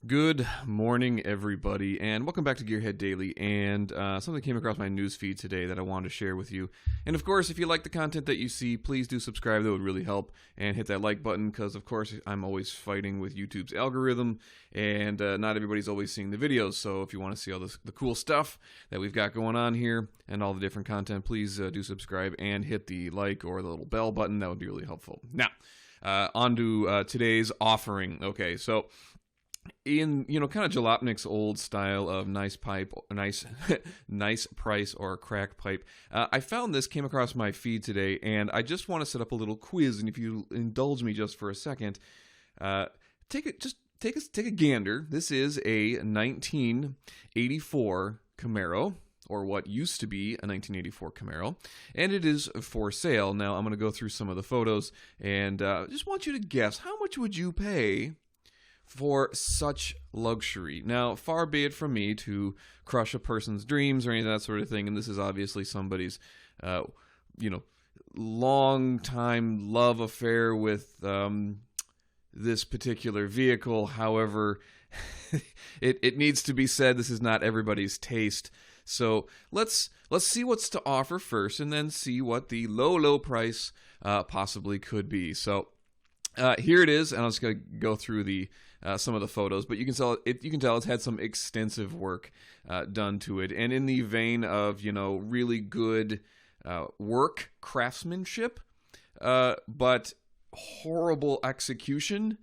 Good morning, everybody, and welcome back to Gearhead Daily. And something came across my news feed today that I wanted to share with you. And of course, if you like the content that you see, please do subscribe. That would really help. And hit that like button because, of course, I'm always fighting with YouTube's algorithm, and not everybody's always seeing the videos. So if you want to see all the cool stuff that we've got going on here and all the different content, please do subscribe and hit the like or the little bell button. That would be really helpful. Now, on to today's offering. Okay, so in kind of Jalopnik's old style of nice nice price or crack pipe, I found this, came across my feed today, and I just want to set up a little quiz. And if you indulge me just for a second, take a gander. This is a 1984 Camaro, or what used to be a 1984 Camaro, and it is for sale. Now I'm going to go through some of the photos and just want you to guess, how much would you pay for such luxury? Now, far be it from me to crush a person's dreams or any of that sort of thing, and this is obviously somebody's, long time love affair with this particular vehicle. However, it needs to be said, this is not everybody's taste. So let's see what's to offer first, and then see what the low price possibly could be. So here it is, and I'm just going to go through the some of the photos, but you can tell it's had some extensive work done to it, and in the vein of really good work, craftsmanship, but horrible execution.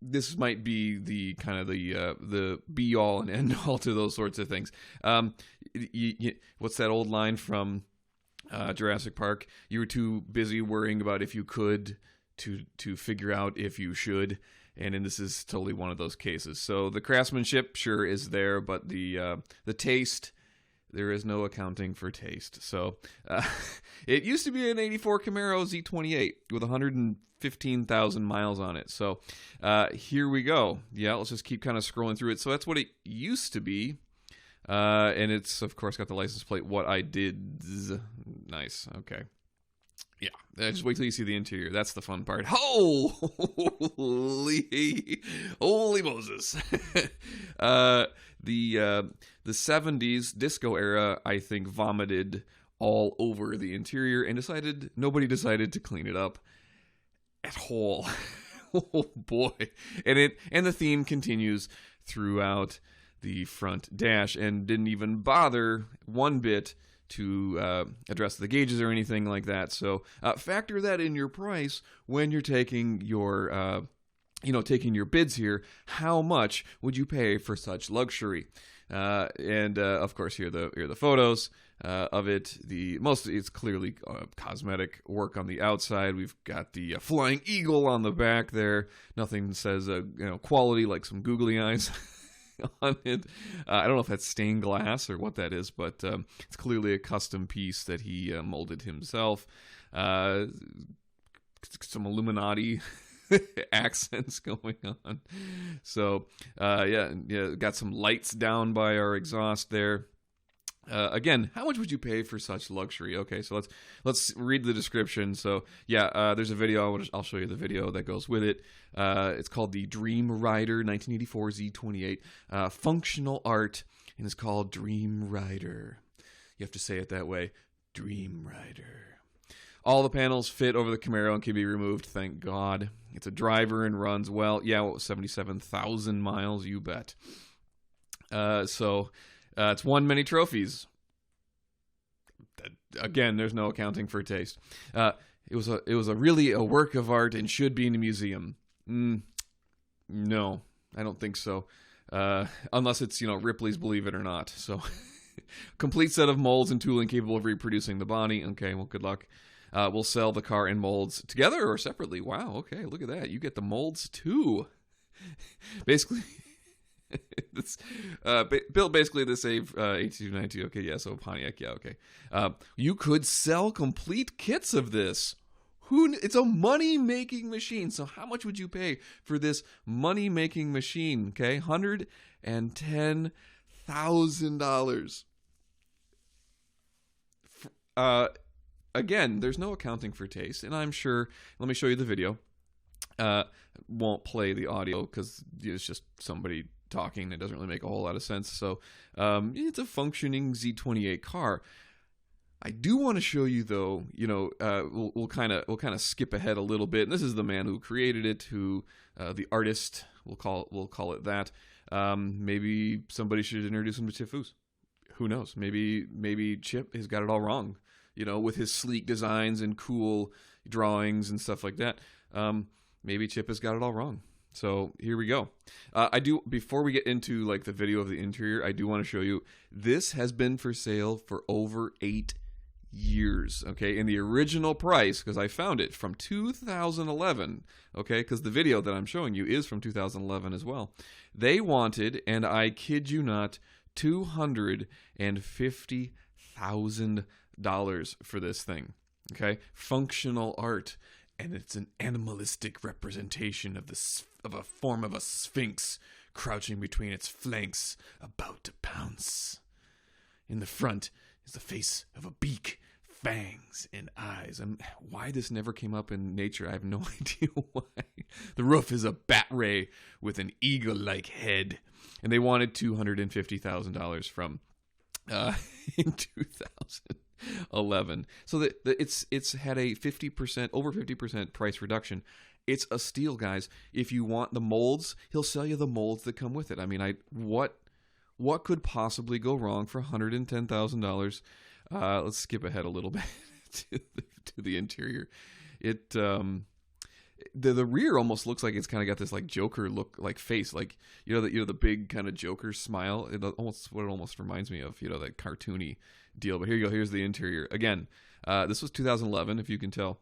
This might be the kind of the be all and end all to those sorts of things. What's that old line from Jurassic Park? You were too busy worrying about if you could to figure out if you should, and this is totally one of those cases. So the craftsmanship sure is there, but the taste, there is no accounting for taste. So it used to be an 84 Camaro Z28 with 115,000 miles on it. So here we go. Yeah, let's just keep kind of scrolling through it. So that's what it used to be. And it's, of course, got the license plate. What I did. Nice. Okay. Yeah. Just wait till you see the interior. That's the fun part. Holy Moses. The 70s disco era, I think, vomited all over the interior and nobody decided to clean it up at all. Oh boy. And the theme continues throughout the front dash, and didn't even bother one bit to address the gauges or anything like that. So factor that in your price when you're taking your taking your bids here. How much would you pay for such luxury? And of course, here are the photos of it. It's clearly cosmetic work on the outside. We've got the flying eagle on the back there. Nothing says quality like some googly eyes on it. I don't know if that's stained glass or what that is, but it's clearly a custom piece that he molded himself. Some Illuminati accents going on. So got some lights down by our exhaust there. Again, how much would you pay for such luxury? Okay, so let's read the description. So there's a video. I'll show you the video that goes with it. It's called the Dream Rider 1984 Z28 functional art, and it's called Dream Rider. You have to say it that way, Dream Rider. All the panels fit over the Camaro and can be removed, thank God. It's a driver and runs well. Yeah, 77,000 miles, you bet. It's won many trophies. Again, there's no accounting for taste. It was really a work of art and should be in a museum. No, I don't think so. Unless it's Ripley's Believe It or Not. So, complete set of molds and tooling capable of reproducing the body. Okay, well, good luck. We'll sell the car and molds together or separately. Wow. Okay, look at that. You get the molds too. Basically. Built basically to save 8290. Okay, yeah, so Pontiac, yeah, okay. You could sell complete kits of this. It's a money-making machine. So how much would you pay for this money-making machine? Okay, $110,000. Again, there's no accounting for taste, and I'm sure. Let me show you the video. Uh, won't play the audio because it's just somebody talking. It doesn't really make a whole lot of sense. So it's a functioning Z28 car. I do want to show you, though. We'll kind of skip ahead a little bit. And this is the man who created it, who the artist. We'll call it that. Maybe somebody should introduce him to Chip Foose. Who knows? Maybe Chip has got it all wrong. With his sleek designs and cool drawings and stuff like that. Maybe Chip has got it all wrong. So here we go. Before we get into like the video of the interior, I do want to show you, this has been for sale for over 8 years. Okay. And the original price, because I found it from 2011. Okay. Because the video that I'm showing you is from 2011 as well. They wanted, and I kid you not, $250,000 for this thing. Okay. Functional art. And it's an animalistic representation of a form of a sphinx crouching between its flanks, about to pounce. In the front is the face of a beak, fangs, and eyes. And why this never came up in nature, I have no idea why. The roof is a bat ray with an eagle-like head. And they wanted $250,000 from in 2011. So it's had a 50%, over 50% price reduction. It's a steal, guys. If you want the molds, he'll sell you the molds that come with it. I mean, what could possibly go wrong for $110,000? Let's skip ahead a little bit to the interior. The rear almost looks like it's kind of got this like Joker look, like face, like the big kind of Joker smile. It almost reminds me of that cartoony deal. But here you go. Here's the interior again. This was 2011, if you can tell.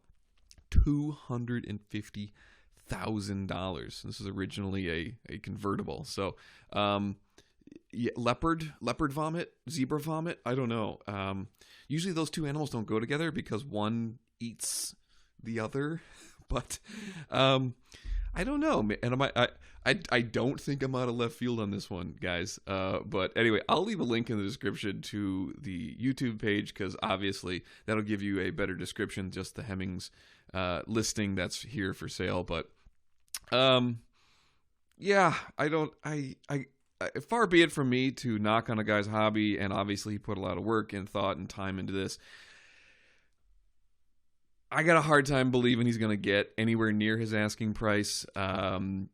$250,000. This was originally a convertible. So yeah, leopard vomit, zebra vomit. I don't know. Usually those two animals don't go together because one eats the other. But I don't know, and I don't think I'm out of left field on this one, guys. But anyway, I'll leave a link in the description to the YouTube page because obviously that'll give you a better description, just the Hemmings listing that's here for sale. But yeah, far be it from me to knock on a guy's hobby, and obviously he put a lot of work and thought and time into this. I got a hard time believing he's going to get anywhere near his asking price. I don't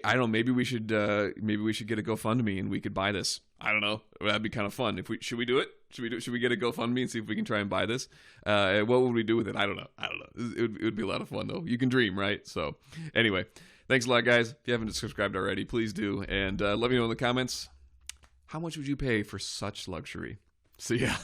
know. Maybe we should get a GoFundMe and we could buy this. I don't know. That'd be kind of fun. Should we do it? Should we get a GoFundMe and see if we can try and buy this? What would we do with it? I don't know. It would be a lot of fun though. You can dream, right? So anyway, thanks a lot, guys. If you haven't subscribed already, please do. And let me know in the comments, how much would you pay for such luxury? See ya.